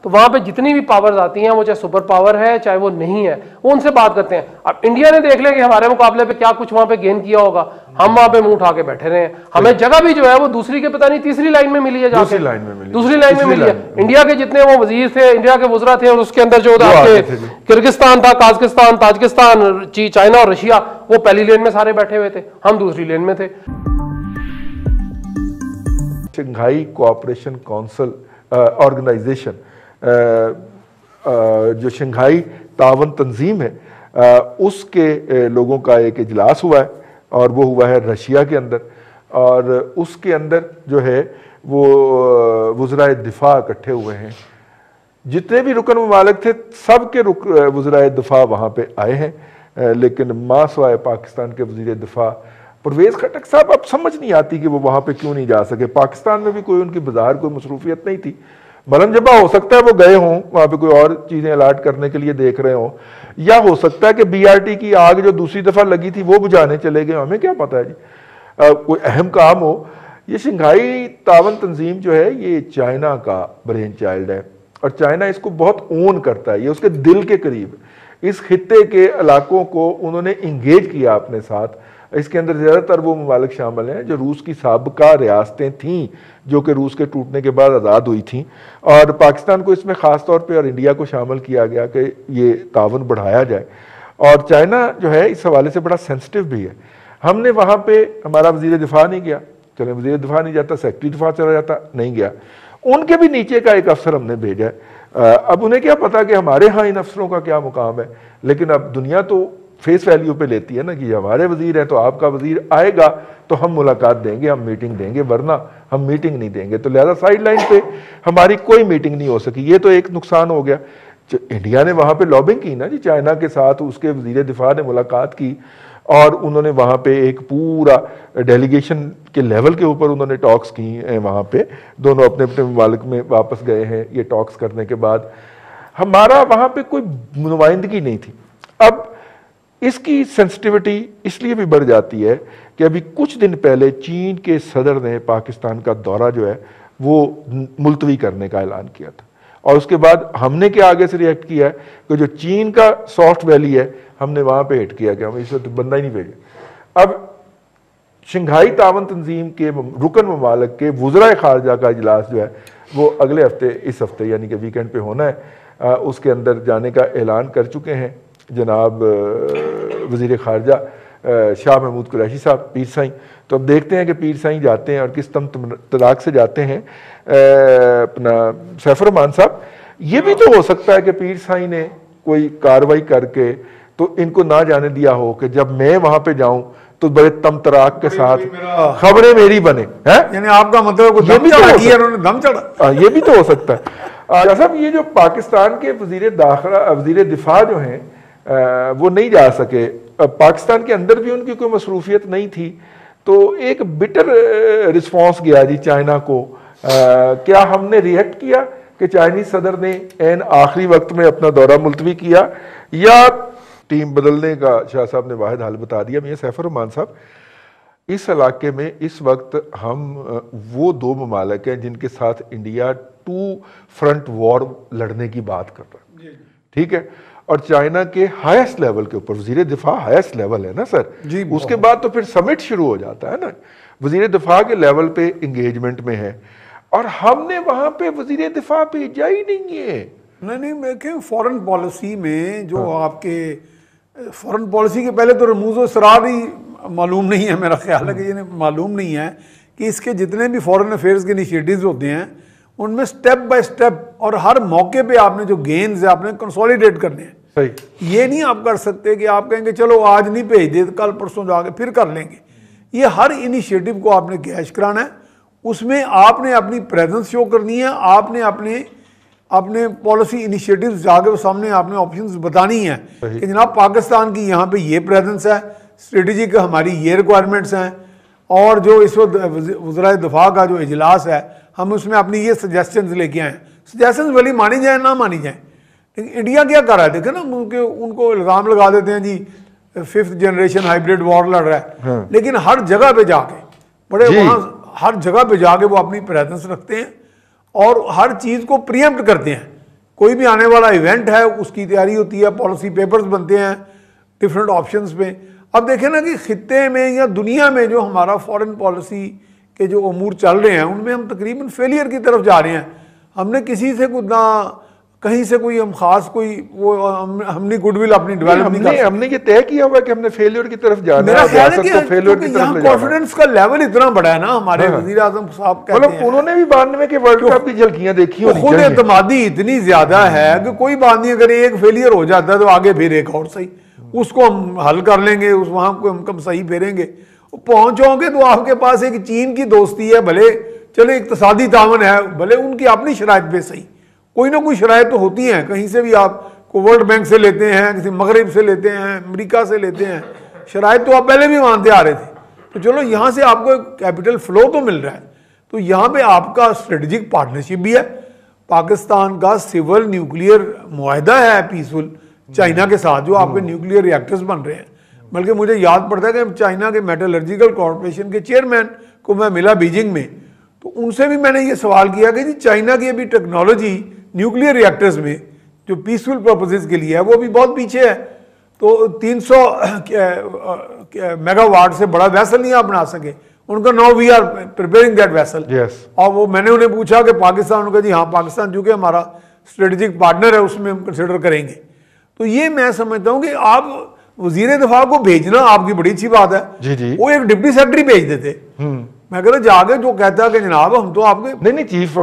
तो वहां पे जितनी भी पावर्स आती हैं, वो चाहे सुपर पावर है चाहे वो नहीं है, वो उनसे बात करते हैं। अब इंडिया ने देख लिया कि हमारे मुकाबले पे क्या कुछ वहां पे गेन किया होगा, हम वहां पे मुंह उठा के बैठे रहे हैं। हमें जगह भी जो है वो दूसरी के पता नहीं तीसरी लाइन में मिली है, जाके दूसरी लाइन में मिली है। इंडिया के जितने वो वजीर थे, इंडिया के वुज़रा थे, और उसके अंदर जो आपके किर्गिस्तान था, काज़किस्तान, ताजिकिस्तान, चाइना और रशिया, वो पहली लेन में सारे बैठे हुए थे, हम दूसरी लेन में थे। शंघाई कोऑपरेशन काउंसिल ऑर्गेनाइजेशन, जो शंघाई तावन तंजीम है, उसके लोगों का एक इजलास हुआ है, और वो हुआ है रशिया के अंदर। और उसके अंदर जो है वो वज़राए दिफा इकट्ठे हुए हैं, जितने भी रुकन ममालिक थे सब के वज़राए दिफा वहाँ पे आए हैं। लेकिन मासवाए पाकिस्तान के वज़ीर दिफा परवेज़ खटक साहब, अब समझ नहीं आती कि वो वहाँ पे क्यों नहीं जा सके। पाकिस्तान में भी कोई उनकी बाजार कोई मसरूफियत नहीं थी। मलम जबा हो सकता है वो गए हों वहाँ पे कोई और चीज़ें अलाट करने के लिए देख रहे हों, या हो सकता है कि BRT की आग जो दूसरी दफ़ा लगी थी वो बुझाने चले गए, हमें क्या पता है जी। कोई अहम काम हो। ये शंघाई तावन तंजीम जो है ये चाइना का ब्रेन चाइल्ड है, और चाइना इसको बहुत ओन करता है, ये उसके दिल के करीब। इस खित्ते के इलाकों को उन्होंने इंगेज किया अपने साथ। इसके अंदर ज़्यादातर वो ममालिक शामिल हैं जो रूस की साबका रियासतें थीं, जो कि रूस के टूटने के बाद आज़ाद हुई थीं, और पाकिस्तान को इसमें ख़ास तौर पे और इंडिया को शामिल किया गया कि ये तावन बढ़ाया जाए। और चाइना जो है इस हवाले से बड़ा सेंसिटिव भी है। हमने वहाँ पे, हमारा वज़ीर दिफा नहीं गया, चले वज़ीर दिफा नहीं जाता, सेक्रेटरी दिफा चला जाता, नहीं गया। उनके भी नीचे का एक अफसर हमने भेजा है। अब उन्हें क्या पता कि हमारे यहाँ इन अफसरों का क्या मुकाम है, लेकिन अब दुनिया तो फेस वैल्यू पे लेती है ना कि हमारे वजीर है तो आपका वजीर आएगा तो हम मुलाकात देंगे, हम मीटिंग देंगे, वरना हम मीटिंग नहीं देंगे। तो लिहाजा साइड लाइन पे हमारी कोई मीटिंग नहीं हो सकी। ये तो एक नुकसान हो गया। इंडिया ने वहाँ पे लॉबिंग की ना जी, चाइना के साथ उसके वजीर दिफा ने मुलाकात की, और उन्होंने वहाँ पे एक पूरा डेलीगेशन के लेवल के ऊपर उन्होंने टॉक्स की हैं। वहाँ पे दोनों अपने अपने ममालिक में वापस गए हैं। ये टॉक्स करने के बाद हमारा वहाँ पे कोई नुमाइंदगी नहीं थी। अब इसकी सेंसिटिविटी इसलिए भी बढ़ जाती है कि अभी कुछ दिन पहले चीन के सदर ने पाकिस्तान का दौरा जो है वो मुलतवी करने का ऐलान किया था, और उसके बाद हमने क्या आगे से रिएक्ट किया है कि जो चीन का सॉफ्ट वैली है हमने वहाँ पे हिट किया कि हम इस वक्त बंदा ही नहीं भेजे। अब शंघाई तावन तंजीम के रुकन ममालिक के वज़राए खारजा का इजलास जो है वो अगले हफ्ते, इस हफ्ते यानी कि वीकेंड पे होना है। उसके अंदर जाने का ऐलान कर चुके हैं जनाब वज़ीर खारजा शाह महमूद कुरैशी साहब, पीर साईं। तो अब देखते हैं कि पीर साईं जाते हैं और किस तराक से जाते हैं। अपना सैफुर रहमान साहब, ये भी तो हो सकता है कि पीर साईं ने कोई कार्रवाई करके तो इनको ना जाने दिया हो कि जब मैं वहां पे जाऊं तो बड़े तम तराक के साथ खबरें मेरी बने हैं। यानी आपका मतलब ये भी तो दम चढ़ा, ये भी तो हो सकता है। साहब ये जो पाकिस्तान के वज़ीर दिफा जो हैं वो नहीं जा सके, पाकिस्तान के अंदर भी उनकी कोई मसरूफियत नहीं थी, तो एक बिटर रिस्पॉन्स गया जी चाइना को। क्या हमने रिएक्ट किया कि चाइनीज सदर ने एन आखिरी वक्त में अपना दौरा मुलतवी किया, या टीम बदलने का शाह साहब ने वाहिद हल बता दिया। मियां सैफुर रहमान साहब, इस इलाके में इस वक्त हम वो दो ममालिक हैं जिनके साथ इंडिया 2 फ्रंट वॉर लड़ने की बात कर रहा है, ठीक है, और चाइना के हाईएस्ट लेवल के ऊपर, वजीर दिफा हाईएस्ट लेवल है ना सर जी, उसके बाद तो फिर समिट शुरू हो जाता है ना, वजीर दिफा के लेवल पे इंगेजमेंट में है, और हमने वहां पे वजीर दिफा भेजा ही नहीं है। नहीं, मैं कह फॉरेन पॉलिसी में जो आपके फॉरेन पॉलिसी के पहले तो रमूज़ व इसरार ही मालूम नहीं है, मेरा ख्याल है कि ये मालूम नहीं है कि इसके जितने भी फॉरेन अफेयर्स के इनिशिएटिव्स होते हैं उनमें स्टेप बाय स्टेप और हर मौके पे आपने जो गेन्स है आपने कंसोलिडेट करने हैं। सही, ये नहीं आप कर सकते कि आप कहेंगे चलो आज नहीं भेज दे, कल परसों जाके फिर कर लेंगे। ये हर इनिशिएटिव को आपने कैश कराना है, उसमें आपने अपनी प्रेजेंस शो करनी है, आपने अपने पॉलिसी इनिशिएटिव्स जाके सामने आपने ऑप्शंस बतानी है कि जनाब पाकिस्तान की यहाँ पे ये प्रेजेंस है, स्ट्रेटेजिक हमारी ये रिक्वायरमेंट्स हैं, और जो इस वक्त वज़राए दिफा का जो इजलास है हम उसमें अपनी ये सजेशंस लेके आए। सजेशंस भले मानी जाए ना मानी जाए, लेकिन इंडिया क्या कर रहा है देखे ना, उनको इल्ज़ाम लगा देते हैं जी 5th जनरेशन हाइब्रिड वॉर लड़ रहा है, हाँ। लेकिन हर जगह पे जाके बड़े वहाँ हर जगह पे जाके वो अपनी प्रेजेंस रखते हैं और हर चीज़ को प्रीएम्प्ट करते हैं कोई भी आने वाला इवेंट है उसकी तैयारी होती है, पॉलिसी पेपर्स बनते हैं डिफरेंट ऑप्शंस पे। अब देखें ना कि खित्ते में या दुनिया में जो हमारा फॉरेन पॉलिसी के जो अमूर चल रहे हैं उनमें हम तकरीबन फेलियर की तरफ जा रहे हैं। हमने किसी से कुछ ना कहीं से कोई हम खास कोई वो हमने गुडविल अपनी डेवलप नहीं कर, हमने ये तय किया हुआ है कि हमने फेलियर की तरफ जाना मेरा है, ख्याल है रियासत को फेलियर की कि तरफ यहाँ ले जाना है। कॉन्फिडेंस का लेवल इतना बड़ा है ना हमारे वजीर आजम साहब कहते हैं, उन्होंने भी 92 के वर्ल्ड कप की झलकियां देखी होनी खुद चाहिए। एतमादी इतनी ज्यादा है कि कोई बात नहीं, अगर एक फेलियर हो जाता है तो आगे फिर एक और सही, उसको हम हल कर लेंगे, उस वहां को हम सही फेरेंगे। पहुंचोगे तो आपके पास एक चीन की दोस्ती है, भले चले इक्तसादी तावन है, भले उनकी अपनी शराइत पे सही, कोई ना कोई शराइत तो होती हैं, कहीं से भी आप को वर्ल्ड बैंक से लेते हैं, किसी मगरब से लेते हैं, अमेरिका से लेते हैं, शराइत तो आप पहले भी मानते आ रहे थे। तो चलो यहाँ से आपको कैपिटल फ्लो तो मिल रहा है, तो यहाँ पे आपका स्ट्रेटेजिक पार्टनरशिप भी है। पाकिस्तान का सिविल न्यूक्लियर मुआहदा है पीसफुल चाइना के साथ, जो आपके न्यूक्लियर रिएक्टर्स बन रहे हैं। बल्कि मुझे याद पड़ता है कि चाइना के मेटलर्जिकल कॉरपोरेशन के चेयरमैन को मैं मिला बीजिंग में, तो उनसे भी मैंने ये सवाल किया कि जी चाइना की अभी टेक्नोलॉजी न्यूक्लियर रिएक्टर्स में जो पीसफुल पर्पसेस के लिए है वो भी बहुत पीछे है। तो 300 मेगावाट से बड़ा वैसल नहीं आप बना सके। उनका now we are preparing that vessel. और वो मैंने उन्हें पूछा कि पाकिस्तान, उनका जी हाँ पाकिस्तान चूंकि हमारा स्ट्रेटेजिक पार्टनर है उसमें हम कंसिडर करेंगे। तो ये मैं समझता हूँ कि आप वजीर दिफा को भेजना आपकी बड़ी अच्छी बात है। जी जी। वो एक डिप्टी सेक्रेटरी भेज देते, मैं कहता जाके जो कहता कि जनाब हम तो आपके नहीं चीफ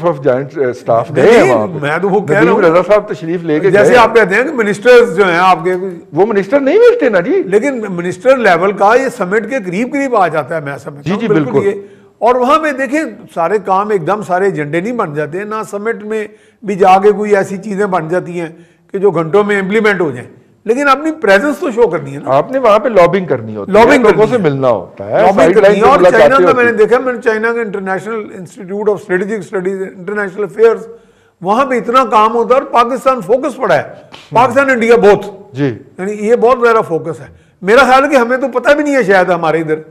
ऑफ जॉइंट स्टाफ गए हैं वहां पे। मैं तो वो कह रहा हूं रजा साहब तशरीफ लेके जैसे आप कहते हैं कि मिनिस्टर्स जो हैं आपके, वो मिनिस्टर नहीं मिलते ना जी, लेकिन मिनिस्टर लेवल का ये समिट के करीब करीब आ जाता है, मैं समझता हूं। जी बिल्कुल। और वहां पे देखिए सारे काम एकदम सारे एजेंडे नहीं बन जाते हैं ना, समिट में भी जाके कोई ऐसी चीजें बन जाती हैं कि जो घंटों में इम्प्लीमेंट हो जाए, लेकिन अपनी प्रेजेंस तो शो करनी है ना। आपने वहां पे लॉबिंग करनी होती है, लॉबिंग लोगों से मिलना होता है, और चाइना का मैंने देखा, मैंने चाइना के international institute of strategic studies international affairs, वहां पे इतना काम होता है और पाकिस्तान फोकस पड़ा है, पाकिस्तान इंडिया बोथ जी, यानी ये बहुत बड़ा फोकस है। मेरा ख्याल है कि हमें तो पता भी नहीं है शायद हमारे इधर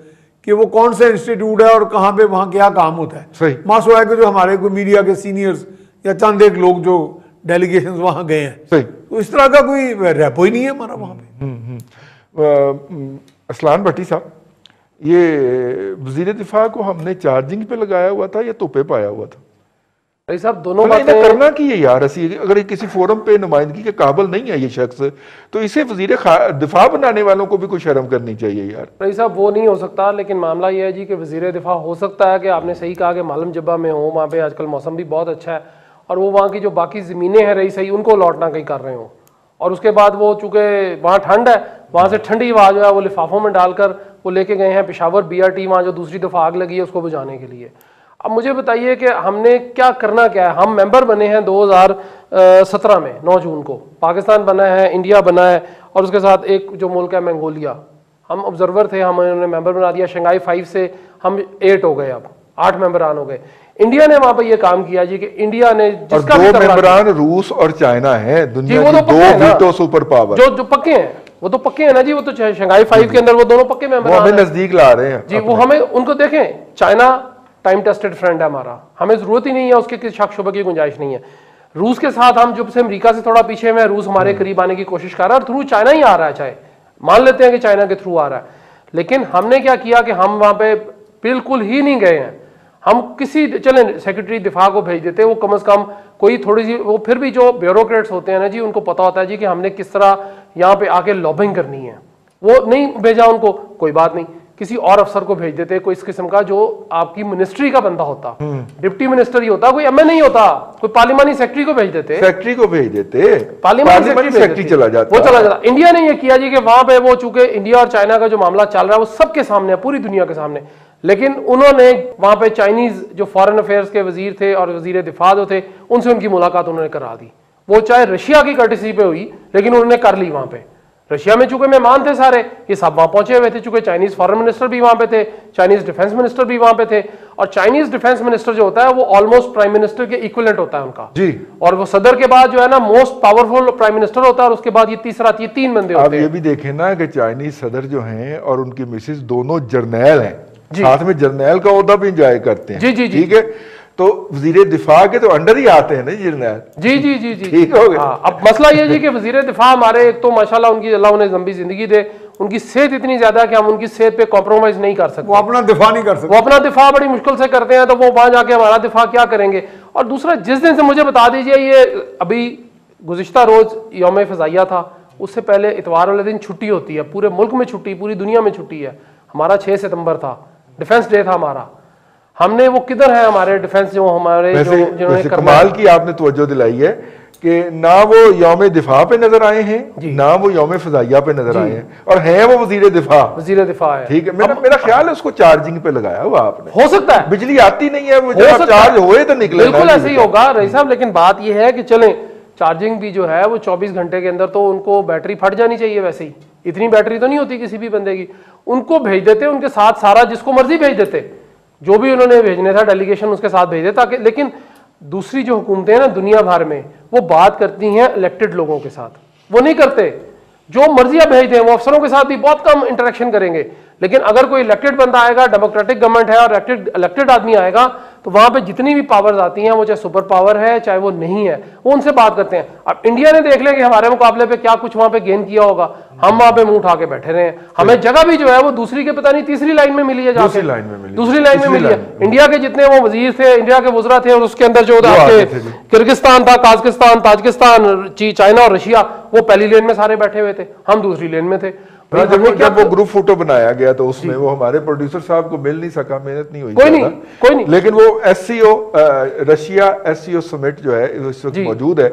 कि वो कौन सा इंस्टीट्यूट है और कहाँ पे वहां क्या काम होता है। सही मासो है कि जो हमारे को मीडिया के सीनियर्स या चंद एक लोग जो डेलीगेशन वहां गए हैं, सही, तो इस तरह का कोई रेपो ही नहीं है हमारा वहां पे। असलान भट्टी साहब, ये वजीर दिफा को हमने चार्जिंग पे लगाया हुआ था या तोपे पाया हुआ था? भाई साहब दोनों बातें करना की है यार, अगर किसी फोरम पे नुमाइंदगी के काबिल नहीं है ये शख्स, तो इसे वजीर दिफा बनाने वालों को भी कुछ शर्म करनी चाहिए यार। भाई साहब वो नहीं हो सकता, लेकिन मामला ये है जी कि वजीर दिफा हो सकता है कि आपने सही कहा कि मालम जब्बा में हो, वहाँ पे आजकल मौसम भी बहुत अच्छा है और वो वहाँ की जो बाकी ज़मीनें हैं रही सही उनको लौटना कहीं कर रहे हो, और उसके बाद वो चूँकि वहाँ ठंड है, वहाँ से ठंडी हवा जो है वो लिफाफों में डालकर वो लेके गए हैं पेशावर BRT, वहाँ जो दूसरी दफ़ा आग लगी है उसको बुझाने के लिए। अब मुझे बताइए कि हमने क्या करना क्या है। हम मेंबर बने हैं 2017 में 9 जून को, पाकिस्तान बना है, इंडिया बना है और उसके साथ एक जो मुल्क है मंगोलिया, हम ऑब्जर्वर थे, हम उन्होंने मेंबर बना दिया। शंघाई 5 से हम 8 हो गए, अब 8 मेंबरान हो गए। इंडिया ने वहां पर ये काम किया जी कि इंडिया ने जिसका भी मेंबरान रूस और चाइना है, दुनिया की दो वीटो सुपर पावर जो पक्के हैं, वो तो पक्के हैं ना जी, वो तो शंघाई 5 के अंदर वो दोनों पक्के मेंबर हमें नजदीक ला रहे हैं जी। वो हमें उनको देखें, चाइना टाइम टेस्टेड फ्रेंड है हमारा, हमें जरूरत ही नहीं है उसके किसी शक शुबे की गुंजाइश नहीं है। रूस के साथ हम जब से अमेरिका से थोड़ा पीछे में, रूस हमारे करीब आने की कोशिश कर रहा है और थ्रू चाइना ही आ रहा है, चाहे मान लेते हैं कि चाइना के थ्रू आ रहा है, लेकिन हमने क्या किया कि हम वहां पे बिल्कुल ही नहीं गए हैं। हम किसी चले सेक्रेटरी दिफा को भेज देते, वो कम से कम कोई थोड़ी सी, वो फिर भी जो ब्यूरोक्रेट्स होते हैं ना जी, उनको पता होता है जी कि हमने किस तरह यहाँ पे आके लॉबिंग करनी है, वो नहीं भेजा उनको, कोई बात नहीं, किसी और अफसर को भेज देते, कोई इस किस्म का जो आपकी मिनिस्ट्री का बंदा होता, डिप्टी मिनिस्टर ही होता, कोई MA नहीं होता, कोई पार्लिमानी सेक्रेटरी को भेज देते, पार्लिमानी सेक्रेटरी चला जाता, वो चला जाता। इंडिया ने ये किया जी कि वहां पे वो चूंकि इंडिया और चाइना का जो मामला चल रहा है वो सबके सामने है, पूरी दुनिया के सामने, लेकिन उन्होंने वहां पे चाइनीज जो फॉरेन अफेयर्स के वजीर थे और वजीर दिफा जो थे, उनसे उनकी मुलाकात उन्होंने करा दी। वो चाहे रशिया की कर्टिसी पे हुई, लेकिन उन्होंने कर ली। वहां पे रशिया में चूंकि मेहमान थे सारे, ये सब वहां पहुंचे हुए थे, चूंकि चाइनीज फॉरेन मिनिस्टर भी वहां पे थे, चाइनीज डिफेंस मिनिस्टर भी वहां पे थे, और चाइनीज डिफेंस मिनिस्टर जो होता है वो ऑलमोस्ट प्राइम मिनिस्टर के इक्विवेलेंट होता है उनका जी, और वो सदर के बाद जो है ना मोस्ट पावरफुल प्राइम मिनिस्टर होता है, और उसके बाद ये तीसरा, ये 3 बंदे होते हैं। आप ये भी देखें ना कि चाइनीज सदर जो हैं और उनकी मिसेज दोनों जर्नैल हैं, साथ में जर्नैल का ओहदा भी इंजॉय करते हैं। जी जी जी, ठीक है। तो वजीर दिफा के तो अंडर ही आते हैं ना जरनैल। जी जी जी जी ठीक हो गया। हाँ, अब मसला ये जी कि वजीर दिफा हमारे एक तो माशाल्लाह उनकी अल्लाह उन्हें लंबी जिंदगी दे, उनकी सेहत इतनी ज्यादा कि हम उनकी सेहत पे कॉम्प्रोमाइज नहीं कर सकते। वो अपना दिफा नहीं कर सकते, वो अपना दिफा बड़ी मुश्किल से करते हैं, तो वो वहां जाके हमारा दिफा क्या करेंगे। और दूसरा, जिस दिन से मुझे बता दीजिए, ये अभी गुज़िश्ता रोज यौम फ़ज़ाइया था, उससे पहले इतवार वाले दिन छुट्टी होती है, पूरे मुल्क में छुट्टी, पूरी दुनिया में छुट्टी है। हमारा 6 सितंबर था, डिफेंस डे था हमारा। हमने वो किधर है हमारे डिफेंस जो हमारे वैसे कमाल की आपने तवज्जो दिलाई है कि ना वो यौम दिफा पे नजर आए हैं, ना वो यौम फ़ज़ाइया पे नजर आए हैं, और हैं वो वजीर दिफा है। ठीक है, मेरा ख्याल है उसको चार्जिंग पे लगाया हुआ आपने। हो सकता है, बिजली आती नहीं है, वो जब चार्ज होए तो निकले। बिल्कुल ऐसे ही होगा रईस साहब, लेकिन बात यह है कि चलें चार्जिंग भी जो है वो 24 घंटे के अंदर तो उनको बैटरी फट जानी चाहिए। वैसे ही इतनी बैटरी तो नहीं होती किसी भी बंदे की। उनको भेज देते, उनके साथ सारा जिसको मर्जी भेज देते, जो भी उन्होंने भेजने था डेलीगेशन उसके साथ भेज देते, ताकि। लेकिन दूसरी जो हुकूमतें हैं ना दुनिया भर में, वो बात करती हैं इलेक्टेड लोगों के साथ, वो नहीं करते। जो मर्जी आप भेज दें, वो अफसरों के साथ भी बहुत कम इंटरेक्शन करेंगे। लेकिन अगर कोई इलेक्टेड बंदा आएगा, डेमोक्रेटिक गवर्नमेंट है और इलेक्टेड आदमी आएगा, तो वहां पे जितनी भी पावर्स आती हैं, वो चाहे सुपर पावर है चाहे वो नहीं है, वो उनसे बात करते हैं। अब इंडिया ने देख लें कि हमारे मुकाबले पे क्या कुछ वहां पे गेन किया होगा, हम वहां पे मुंह उठा के बैठे रहे हैं। हमें जगह भी जो है वो दूसरी के पता नहीं तीसरी लाइन में मिली है, दूसरी लाइन में मिली है। इंडिया के जितने वो वजीर थे, इंडिया के वुज़रा थे, और उसके अंदर जो किर्गिस्तान था, काजकिस्तान, ताजिकिस्तान, चाइना और रशिया, वो पहली लेन में सारे बैठे हुए थे, हम दूसरी लेन में थे। जब वो ग्रुप फोटो बनाया गया तो उसमें वो हमारे प्रोड्यूसर साहब को मिल नहीं सका, मेहनत नहीं हुई, कोई नहीं। लेकिन वो एससीओ रशिया एससीओ समिट जो है इस वक्त मौजूद है,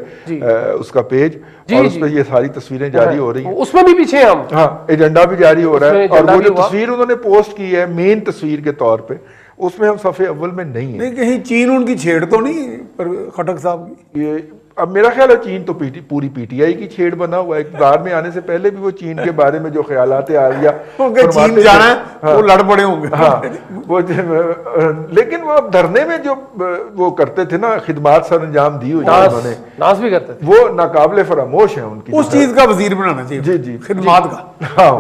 उसका पेज, और उस पर ये सारी तस्वीरें जारी हो रही हैं, उसमें भी पीछे हम, हाँ, एजेंडा भी जारी हो रहा है। और वो जो तस्वीर उन्होंने पोस्ट की है मेन तस्वीर के तौर पे, उसमें हम सफ़े अव्वल में नहीं है। कहीं चीन उनकी छेड़ तो नहीं पर खटक साहब की? ये अब मेरा ख्याल है चीन तो पूरी पीटीआई की छेड़ बना हुआ है। इक़्तिदार में आने से पहले भी वो चीन के बारे में जो ख्यालात आलिया चीन जाना है, हाँ, वो लड़ पड़े होंगे, हाँ, वो लेकिन वो धरने में जो वो करते थे ना, खिदमात सर अंजाम दी हुई उन्होंने, नास भी करते थे, वो नाकाबिले फरामोश है उनकी। उस चीज का वजीर बनाना चाहिए, जी खिदमात का। हाँ